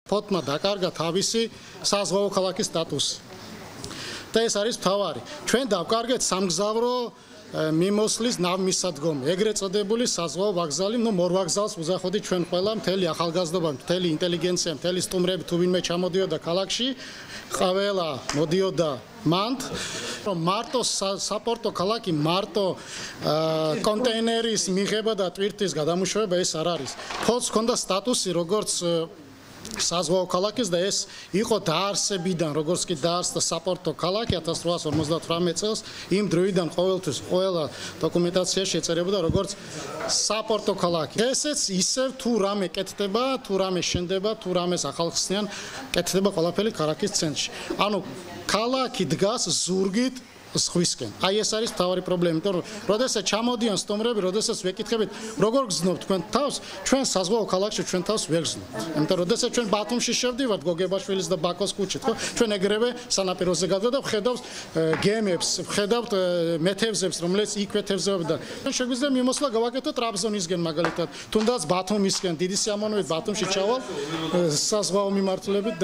ფოთმა დაკარგა თავისი საზღვაო ქალაქის სტატუსი. და ეს არის მთავარი. ჩვენ დავკარგეთ სამგზავრო მიმოსვლის ნავმისადგომი, ეგრეთ წოდებული საზღვაო ვокზალი, მორვაგზალს უზახოდით ჩვენ ყველა მთელი ახალგაზრდობა, მთელი ინტელიგენცია, მთელი სტუმრები თუ ვინმე ჩამოდიოდა ქალაქში, ყველა მოდიოდა მანდ, რომ მარტო საპორტო ქალაქი, მარტო კონტეინერის მიღება და ტვირთის გადამუშავება ეს არ არის. ფოთს ჰქონდა სტატუსი როგორც საზღვაო ქალაქის და ეს იყო დაარსებიდან, როგორც კი დაარსდა საპორტო ქალაქი 1858 წელს, იმ დროიდან ყოველთვის ყველა დოკუმენტაციაში ეწერებოდა როგორც საპორტო ქალაქი. ესეც ისევ თუ რამე კეთდება, თუ რამე შენდება, თუ რამეს ახალხსნიან, კეთდება ყველაფერი ქალაქის ცენტრში. ანუ ქალაქი დგას ზურგით ზღვისკენ. აი ეს არის მთავარი პრობლემა, იმიტომ რომ როდესაც ჩამოდიან სტუმრები, როდესაც ვეკითხებით, როგორ გზნობთ თქვენ თავს, ჩვენ საზღვაო ქალაქში ჩვენ თავს ვერ გზნობთ. იმიტომ რომ როდესაც ჩვენ ბათუმში შევდივართ გოგებაშვილის და ბაქოს ქუჩით, ხო? ჩვენ ეგრევე სანაპიროზე გადავდივართ და ვხედავთ გემებს, ვხედავთ მეთევზებს, რომლებიც იქვე თევზებდა. შეგვიძლია მიმოსვლა გავაკეთოთ ტრაბზონისგენ მაგალითად, თუნდაც ბათუმისგენ, დიდი სიამოვნებით ბათუმში ჩავალ საზღვაო მიმართულებით.